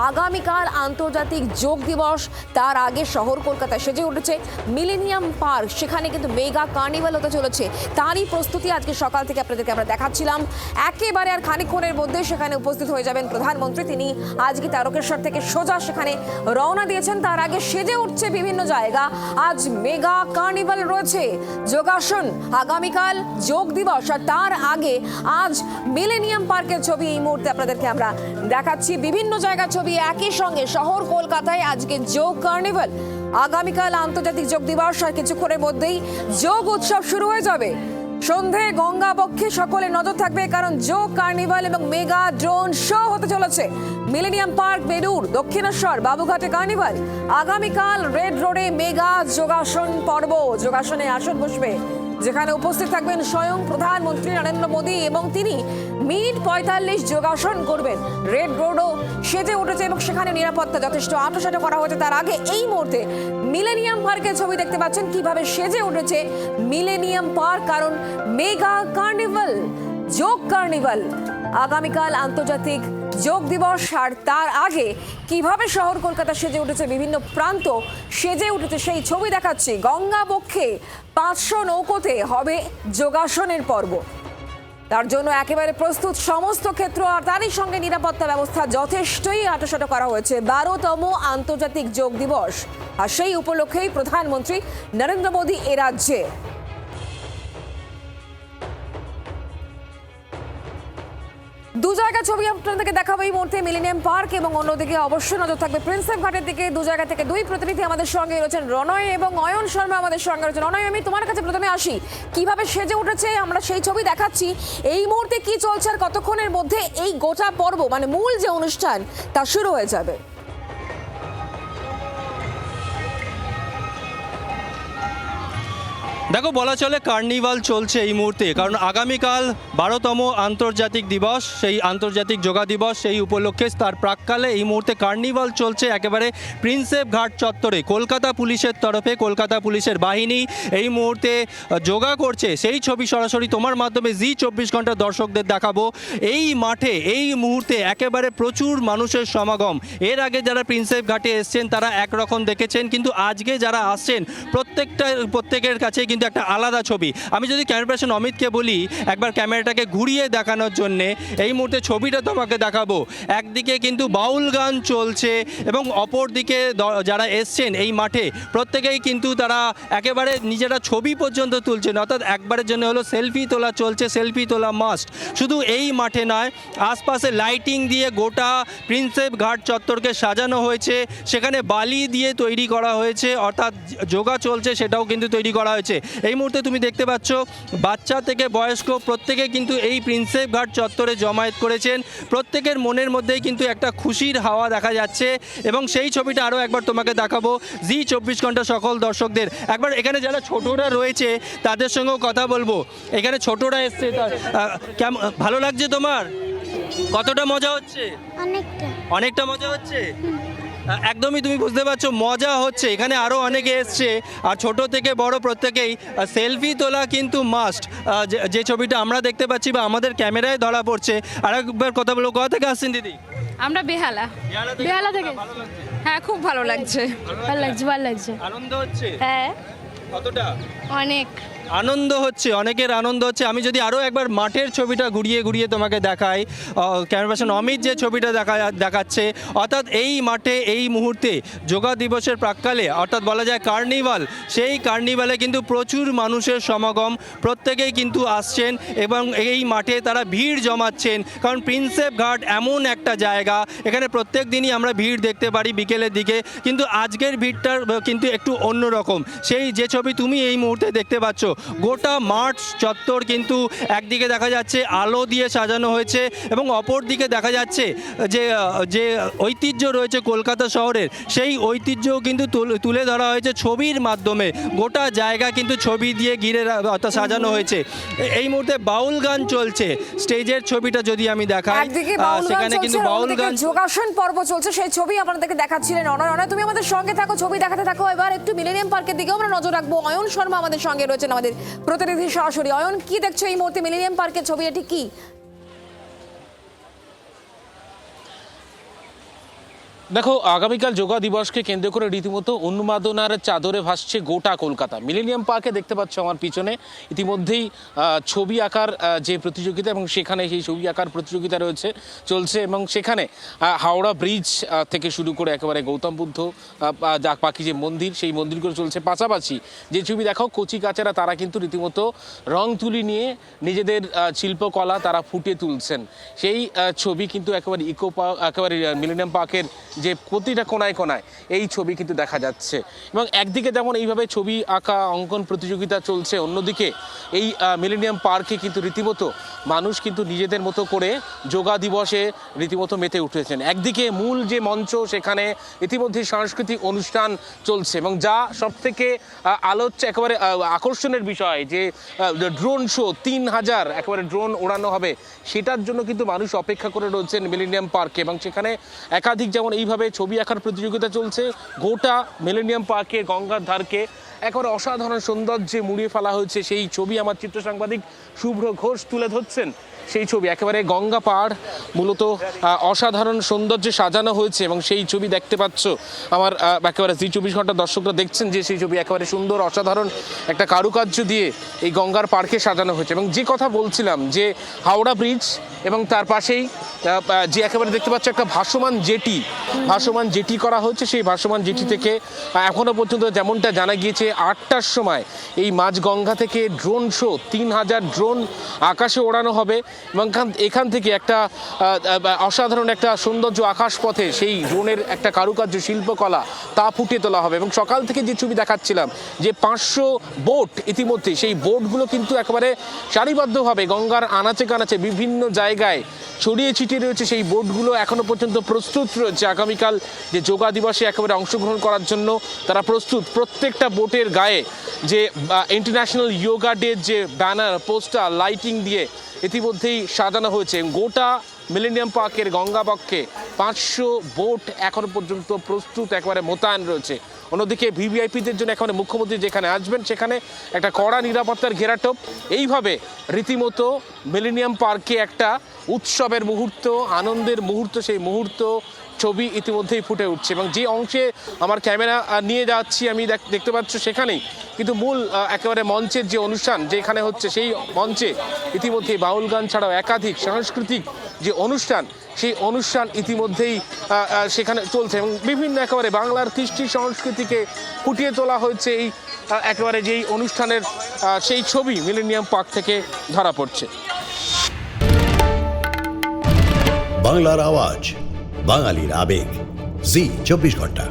আগামীকাল আন্তর্জাতিক যোগ দিবস, তার আগে শহর কলকাতা সেজে উঠেছে মিলেনিয়াম পার্ক। সেখানে কিন্তু মেগা কার্নিভাল হতে চলেছে, তারই প্রস্তুতি আজকে সকাল থেকে আপনাদেরকে আমরা দেখাচ্ছিলাম। একেবারে আর খানিকক্ষণের মধ্যে সেখানে উপস্থিত হয়ে যাবেন প্রধানমন্ত্রী। তিনি আজকে তারকেশ্বর থেকে সোজা সেখানে রওনা দিয়েছেন। তার আগে সেজে উঠছে বিভিন্ন জায়গা। আজ মেগা কার্নিভাল রয়েছে, যোগাসন, আগামীকাল যোগ দিবস, আর তার আগে আজ মিলেনিয়াম পার্কের ছবি এই মুহূর্তে আপনাদেরকে আমরা দেখাচ্ছি। বিভিন্ন জায়গার ছবি একই সঙ্গে। শহর কলকাতায় আজকে যোগ কার্নিভাল, আগামীকাল আন্তর্জাতিক যোগ দিবস, আর কিছুক্ষণের মধ্যেই যোগ উৎসব শুরু হয়ে যাবে। সন্ধে গঙ্গা বক্ষে সকলে নজর থাকবে, কারণ যোগ কার্নিভাল এবং মেগা ড্রোন শো হতে চলেছে। মিলেনিয়াম পার্ক, বেলুর, দক্ষিণেশ্বর, বাবুঘাটে কার্নিভাল। আগামীকাল রেড রোডে মেগা যোগাসন পর্ব, যোগাসনে আসন বসবে, যেখানে উপস্থিত থাকবেন স্বয়ং প্রধানমন্ত্রী নরেন্দ্র মোদী, এবং তিনি মিনিট 45 যোগাসন করবেন। রেড রোডও সেজে উঠেছে এবং সেখানে নিরাপত্তা যথেষ্ট আঁটোসাঁটো করা হয়েছে। তার আগে এই মুহূর্তে মিলেনিয়াম পার্কের ছবি দেখতে পাচ্ছেন কিভাবে সেজে উঠেছে মিলেনিয়াম পার্ক, কারণ মেগা কার্নিভাল, যোগ কার্নিভাল, আগামীকাল আন্তর্জাতিক যোগ দিবস, আর তার আগে কিভাবে শহর কলকাতা সেজে উঠেছে, বিভিন্ন প্রান্ত সেজে উঠেছে সেই ছবি দেখাচ্ছি। গঙ্গা বক্ষে 500 নৌকোতে হবে যোগাসনের পর্ব। তার জন্য একেবারে প্রস্তুত সমস্ত ক্ষেত্র, আর তারই সঙ্গে নিরাপত্তা ব্যবস্থা যথেষ্টই আঁটোসাঁটো করা হয়েছে। 12তম আন্তর্জাতিক যোগ দিবস, আর সেই উপলক্ষেই প্রধানমন্ত্রী নরেন্দ্র মোদী এ রাজ্যে। দু জায়গা ছবি আপনাদেরকে দেখাবো এই মুহূর্তে, মিলেনিয়াম পার্ক এবং অন্যদিকে অবশ্যই নজর থাকবে প্রিন্সেপ ঘাটের দিকে। দু জায়গা থেকে দুই প্রতিনিধি আমাদের সঙ্গে রয়েছেন, রণয় এবং অয়ন শর্মা আমাদের সঙ্গে রয়েছেন। রণয়, আমি তোমার কাছে প্রথমে আসি, কিভাবে সেজে উঠেছে আমরা সেই ছবি দেখাচ্ছি। এই মুহূর্তে কি চলছে আর কতক্ষণের মধ্যে এই গোটা পর্ব, মানে মূল যে অনুষ্ঠান, তা শুরু হয়ে যাবে? দেখো, বলা চলে কার্নিভাল চলছে এই মুহূর্তে, কারণ আগামীকাল 12তম আন্তর্জাতিক দিবস, সেই আন্তর্জাতিক যোগা দিবস, সেই উপলক্ষে তার প্রাক্কালে এই মুহূর্তে কার্নিভাল চলছে একেবারে প্রিন্সেপ ঘাট চত্বরে। কলকাতা পুলিশের তরফে, কলকাতা পুলিশের বাহিনী এই মুহূর্তে যোগা করছে, সেই ছবি সরাসরি তোমার মাধ্যমে জি 24 ঘন্টা দর্শকদের দেখাবো। এই মাঠে এই মুহূর্তে একেবারে প্রচুর মানুষের সমাগম। এর আগে যারা প্রিন্সেপ ঘাটে এসছেন তারা একরকম দেখেছেন, কিন্তু আজকে যারা আসছেন প্রত্যেকের কাছে কিন্তু একটা আলাদা ছবি। আমি যদি ক্যামেরা পার্সন অমিতকে বলি একবার ক্যামেরাটাকে ঘুরিয়ে দেখানোর জন্যে, এই মুহূর্তে ছবিটা তোমাকে দেখাবো। একদিকে কিন্তু বাউল গান চলছে এবং অপর দিকে যারা এসছেন এই মাঠে প্রত্যেকেই কিন্তু তারা একেবারে নিজেরা ছবি পর্যন্ত তুলছেন, অর্থাৎ একবারের জন্য হলো সেলফি তোলা চলছে, সেলফি তোলা মাস্ট। শুধু এই মাঠে নয়, আশপাশে লাইটিং দিয়ে গোটা প্রিন্সেপ ঘাট চত্বরকে সাজানো হয়েছে, সেখানে বালি দিয়ে তৈরি করা হয়েছে, অর্থাৎ যোগা চলছে সেটাও কিন্তু তৈরি করা হয়েছে। এই মুহূর্তে তুমি দেখতে পাচ্ছ বাচ্চা থেকে বয়স্ক প্রত্যেকে কিন্তু এই প্রিন্সেপ ঘাট চত্বরে জমায়েত করেছেন। প্রত্যেকের মনের মধ্যেই কিন্তু একটা খুশির হাওয়া দেখা যাচ্ছে, এবং সেই ছবিটা আরও একবার তোমাকে দেখাবো জি 24 ঘন্টা সকল দর্শকদের। একবার এখানে যারা ছোটরা রয়েছে তাদের সঙ্গেও কথা বলবো। এখানে ছোটরা এসছে, কেমন ভালো লাগছে তোমার? কতটা মজা হচ্ছে? অনেকটা মজা হচ্ছে। একদমই তুমি বুঝতে পারছো মজা হচ্ছে। এখানে আরও অনেকে এসছে, আর ছোট থেকে বড় প্রত্যেকেই সেলফি তোলা কিন্তু মাস্ট। যে ছবিটা আমরা দেখতে পাচ্ছি বা আমাদের ক্যামেরায় ধরা পড়ছে। আর একবার কথা বলবো, কোথা থেকে আসছেন দিদি? আমরা বেহালা থেকে। হ্যাঁ, খুব ভালো লাগছে, ভালো লাগছে। আনন্দ হচ্ছে? হ্যাঁ। কতটা? অনেক আনন্দ হচ্ছে, অনেকের আনন্দ হচ্ছে। আমি যদি আরও একবার মাঠের ছবিটা ঘুরিয়ে ঘুরিয়ে তোমাকে দেখাই, ক্যামেরা পার্সন অমিত যে ছবিটা দেখাচ্ছে, অর্থাৎ এই মাঠে এই মুহূর্তে যোগা দিবসের প্রাক্কালে, অর্থাৎ বলা যায় কার্নিভাল, সেই কার্নিভালে কিন্তু প্রচুর মানুষের সমাগম। প্রত্যেকেই কিন্তু আসছেন এবং এই মাঠে তারা ভিড় জমাচ্ছেন, কারণ প্রিন্সেপ ঘাট এমন একটা জায়গা, এখানে প্রত্যেক দিনই আমরা ভিড় দেখতে পারি বিকেলের দিকে, কিন্তু আজকের ভিড়টার কিন্তু একটু অন্যরকম। সেই যে ছবি তুমি এই মুহূর্তে দেখতে পাচ্ছ, গোটা মাঠ চত্বর কিন্তু একদিকে দেখা যাচ্ছে আলো দিয়ে সাজানো হয়েছে, এবং অপর দিকে দেখা যাচ্ছে যে ঐতিহ্য রয়েছে কলকাতা শহরের, সেই ঐতিহ্যও কিন্তু তুলে ধরা হয়েছে ছবির মাধ্যমে। গোটা জায়গা কিন্তু ছবি দিয়ে ঘিরে সাজানো হয়েছে। এই মুহূর্তে বাউল গান চলছে। স্টেজের ছবিটা যদি আমি দেখাই, সেখানে কিন্তু বাউল গান, যোগাসন পর্ব চলছে, সেই ছবি আপনাদেরকে দেখাচ্ছিলেন অনয়। তুমি আমাদের সঙ্গে থাকো, ছবি দেখাতে থাকো। এবার একটু মিলেনিয়াম পার্কের দিকেও আমরা নজর রাখবো। অয়ন শর্মা আমাদের সঙ্গে রয়েছেন, আমাদের প্রতিনিধি সরাসরি। অয়ন, কি দেখছো এই মুহূর্তে মিলেনিয়াম পার্কের ছবি, এটি কি? দেখো, আগামীকাল যোগা দিবসকে কেন্দ্র করে রীতিমতো উন্মাদনার চাদরে ভাসছে গোটা কলকাতা। মিলেনিয়াম পার্কে দেখতে পাচ্ছ আমার পিছনে ইতিমধ্যেই ছবি আঁকার যে প্রতিযোগিতা, এবং সেখানে সেই ছবি আঁকার প্রতিযোগিতা চলছে এবং সেখানে হাওড়া ব্রিজ থেকে শুরু করে একেবারে গৌতম বুদ্ধ বাকি যে মন্দির, সেই মন্দিরগুলো চলছে। পাশাপাশি যে ছবি দেখাও, কচি কাচারা তারা কিন্তু রীতিমতো রং তুলি নিয়ে নিজেদের শিল্পকলা তারা ফুটিয়ে তুলছেন। সেই ছবি কিন্তু একেবারে একেবারে মিলেনিয়াম পার্কের যে প্রতিটা কোনায় কোনায় এই ছবি কিন্তু দেখা যাচ্ছে। এবং একদিকে যেমন এইভাবে ছবি আঁকা অঙ্কন প্রতিযোগিতা চলছে, অন্যদিকে এই মিলেনিয়াম পার্কে কিন্তু রীতিমতো মানুষ কিন্তু নিজেদের মতো করে যোগা দিবসে রীতিমতো মেতে উঠেছেন। একদিকে মূল যে মঞ্চ, সেখানে ইতিমধ্যে সাংস্কৃতিক অনুষ্ঠান চলছে এবং যা সবথেকে আলোচ্য একেবারে আকর্ষণের বিষয় যে ড্রোন শো, 3000 একেবারে ড্রোন ওড়ানো হবে, সেটার জন্য কিন্তু মানুষ অপেক্ষা করে রয়েছেন মিলেনিয়াম পার্কে। এবং সেখানে একাধিক যেমন এইভাবে ছবি আঁকার প্রতিযোগিতা চলছে, গোটা মিলেনিয়াম পার্কের গঙ্গার ধারকে একেবারে অসাধারণ সৌন্দর্যে মুড়িয়ে ফেলা হয়েছে। সেই ছবি আমার চিত্র সাংবাদিক শুভ্র ঘোষ তুলে ধরছেন। সেই ছবি একেবারে গঙ্গা পাড় মূলত অসাধারণ সৌন্দর্যে সাজানো হয়েছে এবং সেই ছবি দেখতে পাচ্ছ আমার একেবারে জি 24 ঘন্টা দর্শকরা দেখছেন যে সেই ছবি একেবারে সুন্দর অসাধারণ একটা কারুকার্য দিয়ে এই গঙ্গার পার্কে সাজানো হয়েছে। এবং যে কথা বলছিলাম যে হাওড়া ব্রিজ এবং তার পাশেই যে একেবারে দেখতে পাচ্ছ একটা ভাসমান জেটি করা হচ্ছে। সেই ভাসমান জেটি থেকে এখনো পর্যন্ত যেমনটা জানা গিয়েছে 8টার সময় এই মাঝ গঙ্গা থেকে ড্রোন শো, 3000 ড্রোন আকাশে ওড়ানো হবে এবং এখান থেকে একটা অসাধারণ একটা সৌন্দর্য আকাশপথে সেই ড্রোনের একটা কারুকার্য শিল্পকলা তা ফুটিয়ে তোলা হবে। এবং সকাল থেকে যে ছবি দেখাচ্ছিলাম যে 500 বোট ইতিমধ্যে, সেই বোটগুলো কিন্তু একেবারে সারিবদ্ধভাবে গঙ্গার আনাচে কানাচে বিভিন্ন জায়গায় ছড়িয়ে ছিটিয়ে রয়েছে। সেই বোটগুলো এখনো পর্যন্ত প্রস্তুত রয়েছে আগামীকাল যে যোগা দিবসে একেবারে অংশগ্রহণ করার জন্য তারা প্রস্তুত। প্রত্যেকটা বোটের গায়ে যে ইন্টারন্যাশনাল যোগা ডে যে ব্যানার, পোস্টার, লাইটিং দিয়ে ইতিমধ্যেই সাজানো হয়েছে। গোটা মিলেনিয়াম পার্কের গঙ্গাবক্ষে 500 বোট এখনো পর্যন্ত প্রস্তুত, একেবারে মোতায়েন রয়েছে। অন্যদিকে ভিভিআইপিদের জন্য এখানে মুখ্যমন্ত্রী যেখানে আসবেন সেখানে একটা কড়া নিরাপত্তার ঘেরাটোপ। এইভাবে রীতিমতো মিলেনিয়াম পার্কে একটা উৎসবের মুহূর্ত, আনন্দের মুহূর্ত, সেই মুহূর্ত ছবি ইতিমধ্যেই ফুটে উঠছে। এবং যে অংশে আমার ক্যামেরা নিয়ে যাচ্ছি আমি দেখতে পাচ্ছ সেখানেই কিন্তু মূল একেবারে মঞ্চের যে অনুষ্ঠান যেখানে হচ্ছে, সেই মঞ্চে ইতিমধ্যেই বাউল গান ছাড়াও একাধিক সাংস্কৃতিক যে অনুষ্ঠান, সেই অনুষ্ঠান ইতিমধ্যেই সেখানে চলছে এবং বিভিন্ন একেবারে বাংলার কৃষ্টি সংস্কৃতিকে ফুটিয়ে তোলা হয়েছে এই একেবারে যেই অনুষ্ঠানের সেই ছবি মিলেনিয়াম পার্ক থেকে ধরা পড়ছে। বাংলার আওয়াজ, বাঙালির আবেগ, জি 24 ঘন্টা।